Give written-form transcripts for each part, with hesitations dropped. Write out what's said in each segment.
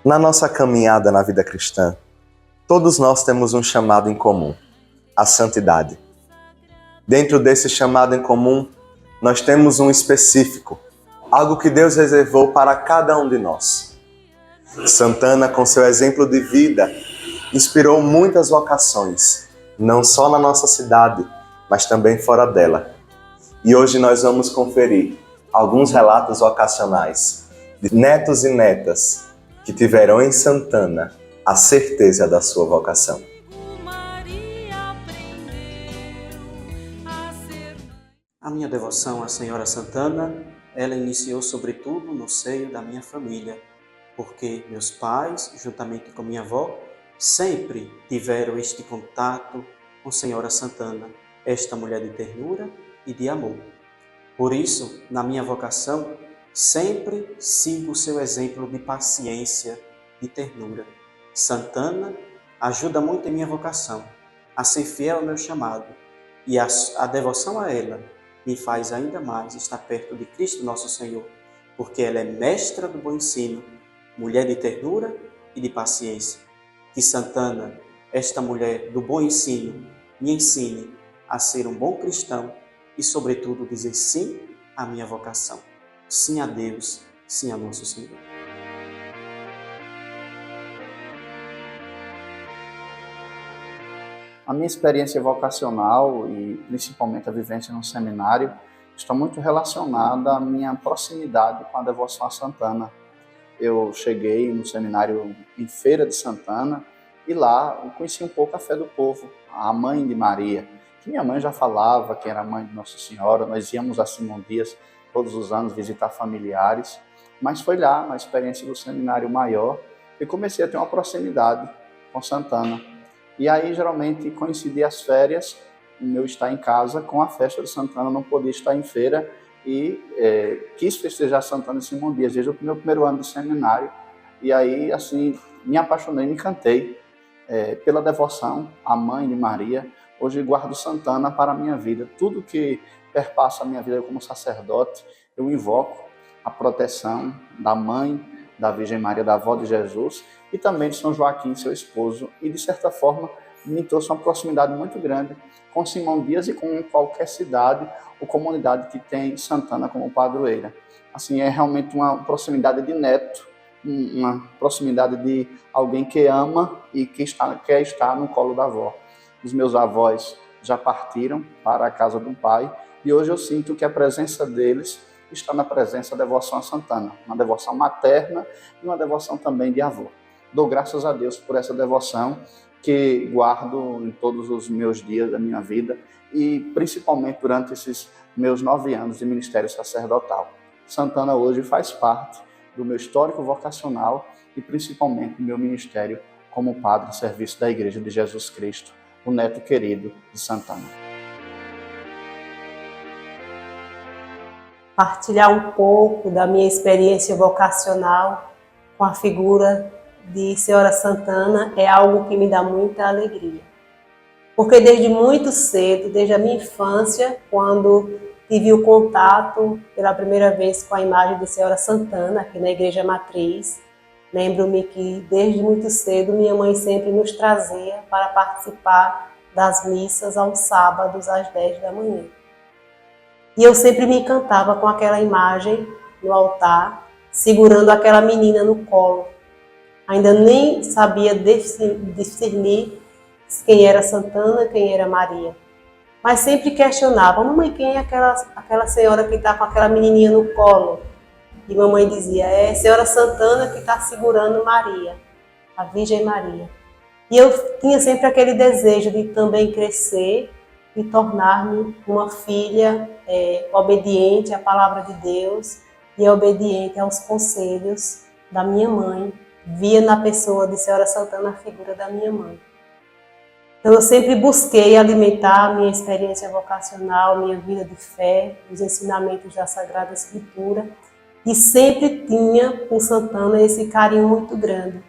Na nossa caminhada na vida cristã, todos nós temos um chamado em comum, a santidade. Dentro desse chamado em comum, nós temos um específico, algo que Deus reservou para cada um de nós. Santana, com seu exemplo de vida, inspirou muitas vocações, não só na nossa cidade, mas também fora dela. E hoje nós vamos conferir alguns relatos vocacionais de netos e netas que tiveram em Santana a certeza da sua vocação. A minha devoção à Senhora Santana, ela iniciou sobretudo no seio da minha família, porque meus pais, juntamente com minha avó, sempre tiveram este contato com Senhora Santana, esta mulher de ternura e de amor. Por isso, na minha vocação, sempre sigo o seu exemplo de paciência e ternura. Santana ajuda muito em minha vocação, a ser fiel ao meu chamado, e a devoção a ela me faz ainda mais estar perto de Cristo nosso Senhor, porque ela é mestra do bom ensino, mulher de ternura e de paciência. Que Santana, esta mulher do bom ensino, me ensine a ser um bom cristão e, sobretudo, dizer sim à minha vocação. Sim a Deus, sim a nosso Senhor. A minha experiência vocacional e principalmente a vivência no seminário está muito relacionada à minha proximidade com a devoção a Santana. Eu cheguei no seminário em Feira de Santana e lá eu conheci um pouco a fé do povo, a mãe de Maria, que minha mãe já falava que era a mãe de Nossa Senhora. Nós íamos a Simão Dias todos os anos visitar familiares, mas foi lá, na experiência do seminário maior, que comecei a ter uma proximidade com Santana. E aí, geralmente, coincidia as férias, o meu estar em casa com a festa de Santana, não podia estar em feira, e quis festejar Santana em Simão Dias, desde o meu primeiro ano de seminário. E aí, assim, me apaixonei, me encantei pela devoção à mãe de Maria. Hoje guardo Santana para a minha vida. Tudo que perpassa a minha vida como sacerdote, eu invoco a proteção da mãe, da Virgem Maria, da avó de Jesus, e também de São Joaquim, seu esposo, e de certa forma me trouxe uma proximidade muito grande com Simão Dias e com qualquer cidade ou comunidade que tem Santana como padroeira. Assim, é realmente uma proximidade de neto, uma proximidade de alguém que ama e que quer estar no colo da avó. Os meus avós já partiram para a casa do pai, e hoje eu sinto que a presença deles está na presença da devoção a Santana, uma devoção materna e uma devoção também de avô. Dou graças a Deus por essa devoção que guardo em todos os meus dias da minha vida e principalmente durante esses meus 9 anos de ministério sacerdotal. Santana hoje faz parte do meu histórico vocacional e principalmente do meu ministério como padre em serviço da Igreja de Jesus Cristo, o neto querido de Santana. Partilhar um pouco da minha experiência vocacional com a figura de Senhora Santana é algo que me dá muita alegria. Porque desde muito cedo, desde a minha infância, quando tive o contato pela primeira vez com a imagem de Senhora Santana aqui na Igreja Matriz, lembro-me que desde muito cedo minha mãe sempre nos trazia para participar das missas aos sábados às 10 da manhã. E eu sempre me encantava com aquela imagem no altar, segurando aquela menina no colo. Ainda nem sabia discernir quem era Santana, quem era Maria. Mas sempre questionava: mamãe, quem é aquela senhora que está com aquela menininha no colo? E mamãe dizia: é a Senhora Santana que está segurando Maria, a Virgem Maria. E eu tinha sempre aquele desejo de também crescer e tornar-me uma filha obediente à palavra de Deus e obediente aos conselhos da minha mãe. Via na pessoa de Senhora Santana a figura da minha mãe. Então eu sempre busquei alimentar a minha experiência vocacional, minha vida de fé, os ensinamentos da Sagrada Escritura, e sempre tinha com Santana esse carinho muito grande.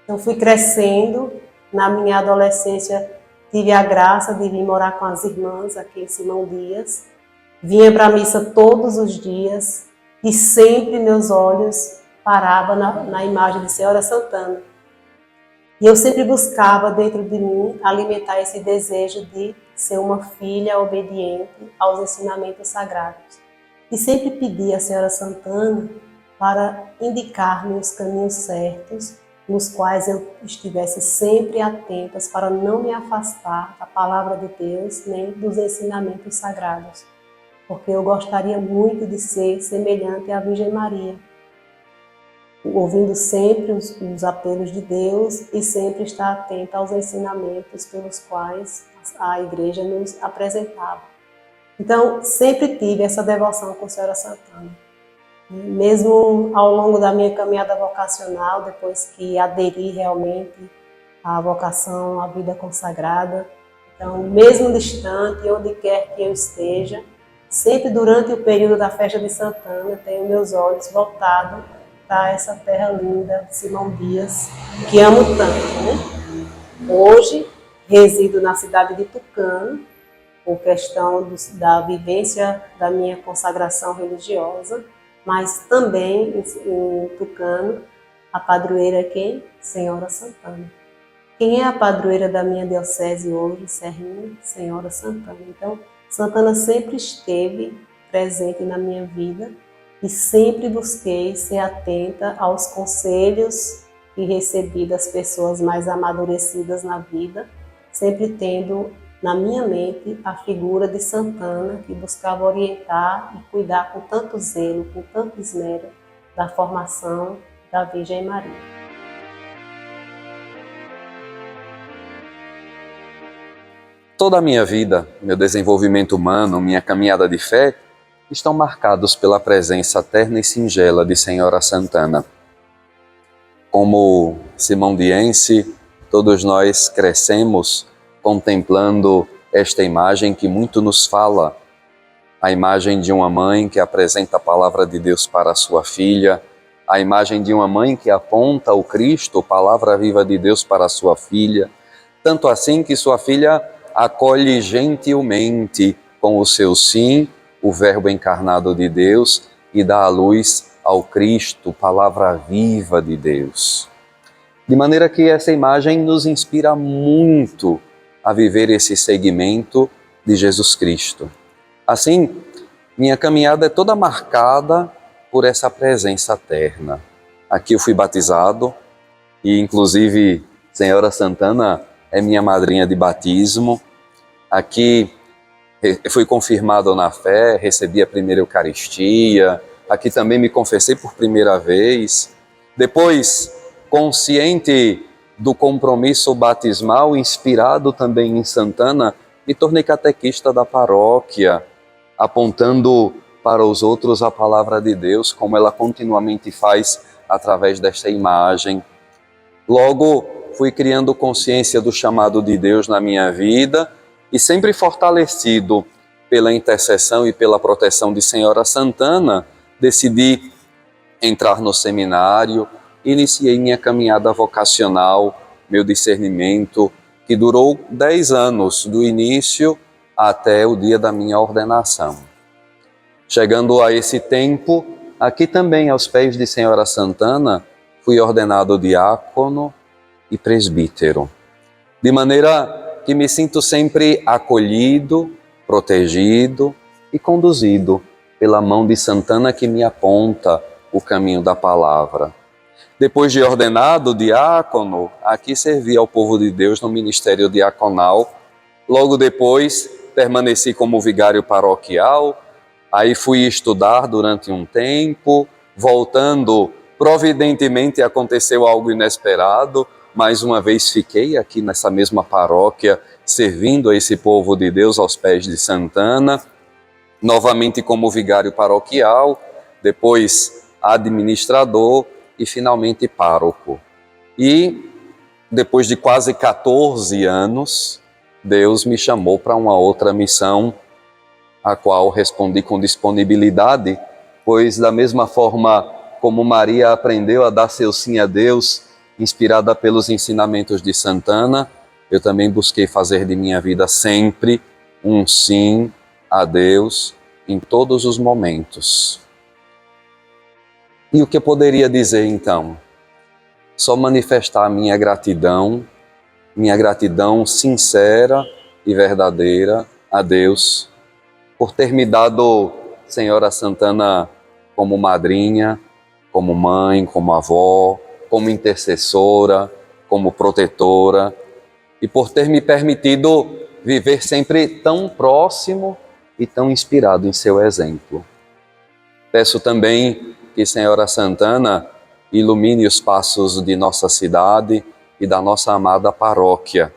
Então fui crescendo, na minha adolescência tive a graça de vir morar com as irmãs aqui em Simão Dias. Vinha para a missa todos os dias e sempre meus olhos parava na imagem de Senhora Santana. E eu sempre buscava dentro de mim alimentar esse desejo de ser uma filha obediente aos ensinamentos sagrados. E sempre pedi à Senhora Santana para indicar-me os caminhos certos, nos quais eu estivesse sempre atentas para não me afastar da palavra de Deus nem dos ensinamentos sagrados, porque eu gostaria muito de ser semelhante à Virgem Maria, ouvindo sempre os apelos de Deus e sempre estar atenta aos ensinamentos pelos quais a Igreja nos apresentava. Então, sempre tive essa devoção com a Senhora Santana. Mesmo ao longo da minha caminhada vocacional, depois que aderi realmente à vocação, à vida consagrada, então, mesmo distante, onde quer que eu esteja, sempre durante o período da festa de Santana, tenho meus olhos voltados para essa terra linda de Simão Dias, que amo tanto, Hoje, resido na cidade de Tucano, por questão da vivência da minha consagração religiosa, mas também em Tucano, a padroeira é quem? Senhora Santana. Quem é a padroeira da minha diocese hoje, Serrinha? Senhora Santana. Então, Santana sempre esteve presente na minha vida e sempre busquei ser atenta aos conselhos que recebi das pessoas mais amadurecidas na vida, sempre tendo na minha mente a figura de Santana, que buscava orientar e cuidar com tanto zelo, com tanto esmero, da formação da Virgem Maria. Toda a minha vida, meu desenvolvimento humano, minha caminhada de fé, estão marcados pela presença terna e singela de Senhora Santana. Como simondiense, todos nós crescemos contemplando esta imagem que muito nos fala, a imagem de uma mãe que apresenta a palavra de Deus para a sua filha, a imagem de uma mãe que aponta o Cristo, palavra viva de Deus para a sua filha, tanto assim que sua filha acolhe gentilmente com o seu sim o Verbo encarnado de Deus e dá a luz ao Cristo, palavra viva de Deus. De maneira que essa imagem nos inspira muito a viver esse segmento de Jesus Cristo. Assim, minha caminhada é toda marcada por essa presença terna. Aqui eu fui batizado e, inclusive, Senhora Santana é minha madrinha de batismo. Aqui eu fui confirmado na fé, recebi a primeira Eucaristia. Aqui também me confessei por primeira vez. Depois, consciente do compromisso batismal, inspirado também em Santana, me tornei catequista da paróquia, apontando para os outros a palavra de Deus, como ela continuamente faz através desta imagem. Logo, fui criando consciência do chamado de Deus na minha vida e sempre fortalecido pela intercessão e pela proteção de Senhora Santana, decidi entrar no seminário. Iniciei minha caminhada vocacional, meu discernimento, que durou 10 anos, do início até o dia da minha ordenação. Chegando a esse tempo, aqui também aos pés de Senhora Santana, fui ordenado diácono e presbítero. De maneira que me sinto sempre acolhido, protegido e conduzido pela mão de Santana que me aponta o caminho da palavra. Depois de ordenado diácono, aqui servi ao povo de Deus no ministério diaconal. Logo depois, permaneci como vigário paroquial. Aí fui estudar durante um tempo. Voltando, providentemente aconteceu algo inesperado. Mais uma vez fiquei aqui nessa mesma paróquia, servindo a esse povo de Deus aos pés de Santana. Novamente como vigário paroquial, depois administrador, e finalmente pároco. E depois de quase 14 anos, Deus me chamou para uma outra missão, a qual respondi com disponibilidade, pois da mesma forma como Maria aprendeu a dar seu sim a Deus, inspirada pelos ensinamentos de Santana, eu também busquei fazer de minha vida sempre um sim a Deus em todos os momentos. E o que eu poderia dizer então? Só manifestar minha gratidão sincera e verdadeira a Deus por ter me dado Senhora Santana como madrinha, como mãe, como avó, como intercessora, como protetora, e por ter me permitido viver sempre tão próximo e tão inspirado em seu exemplo. Peço também que Senhora Santana ilumine os passos de nossa cidade e da nossa amada paróquia,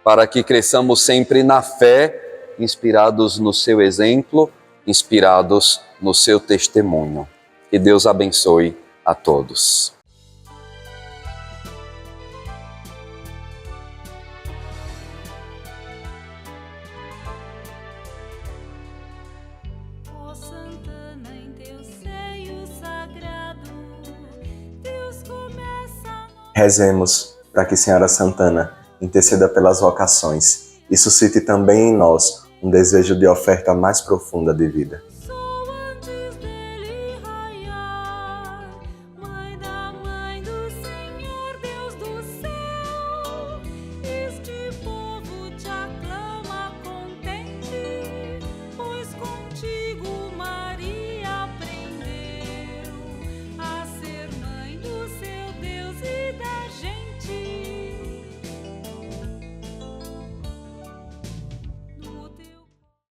para que cresçamos sempre na fé, inspirados no seu exemplo, inspirados no seu testemunho. Que Deus abençoe a todos. Ó Santana, em teu seio sagrado, Deus começa. Rezemos para que Senhora Santana interceda pelas vocações e suscite também em nós um desejo de oferta mais profunda de vida.